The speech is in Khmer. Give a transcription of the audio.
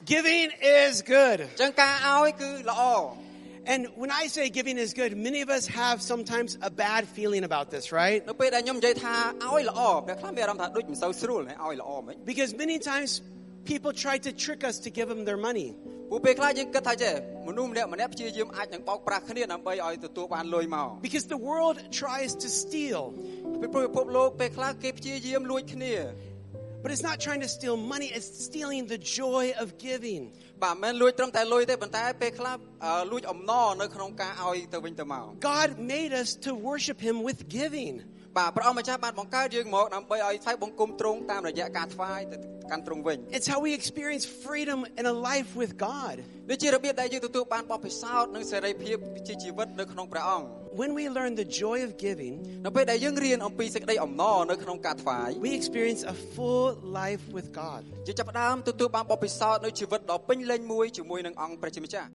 Giving is good. ចឹងការឲ្យគឺល្អ And when I say giving is good, many of us have sometimes a bad feeling about this, right? នៅពេលដែលខ្ញុំនិយាយថាឲ្យល្អពេលខ្លះមានអារម្មណ៍ថាដូចមិនសូវស្រួលឲ្យល្អហ្មង Because many times people try to trick us to give them their money. ពួកពេលខ្លះយើងគិតថាចេះមនុស្សម្នាក់ព្យាយាមអាចនឹងបោកប្រាស់គ្នាដើម្បីឲ្យទទួលបានលុយមក Because the world tries to steal. ពីព្រោះពិភពលោកពេលខ្លះគេព្យាយាមលួចគ្នា But it's not trying to steal money, it's stealing the joy of giving. បាទមិនលួចត្រឹមតែលុយទេប៉ុន្តែពេលខ្លះលួចអំណរនៅក្នុងការឲ្យទៅវិញទៅមក God made us to worship him with giving. បាទព្រះអង្គម្ចាស់បានបង្កើតយើងមកដើម្បីឲ្យថ្វាយបង្គំទ្រង់តាមរយៈការថ្វាយទៅកាន់ទ្រង់វិញ It's how we experience freedom in a life with God. នេះជារបៀបដែលយើងទទួលបានបទពិសោធន៍និងសេរីភាពជាជីវិតនៅក្នុងព្រះអង្គ When we learn the joy of giving, នៅពេលដែលយើងរៀនអំពីសេចក្តីអំណរនៅក្នុងការថ្វាយ we experience a full life with God. យើងចាប់ផ្ដើមទទួលបានបទពិសោធន៍នៅជីវិតដ៏ពេញលេញមួយជាមួយនឹងអង្គព្រះជាម្ចាស់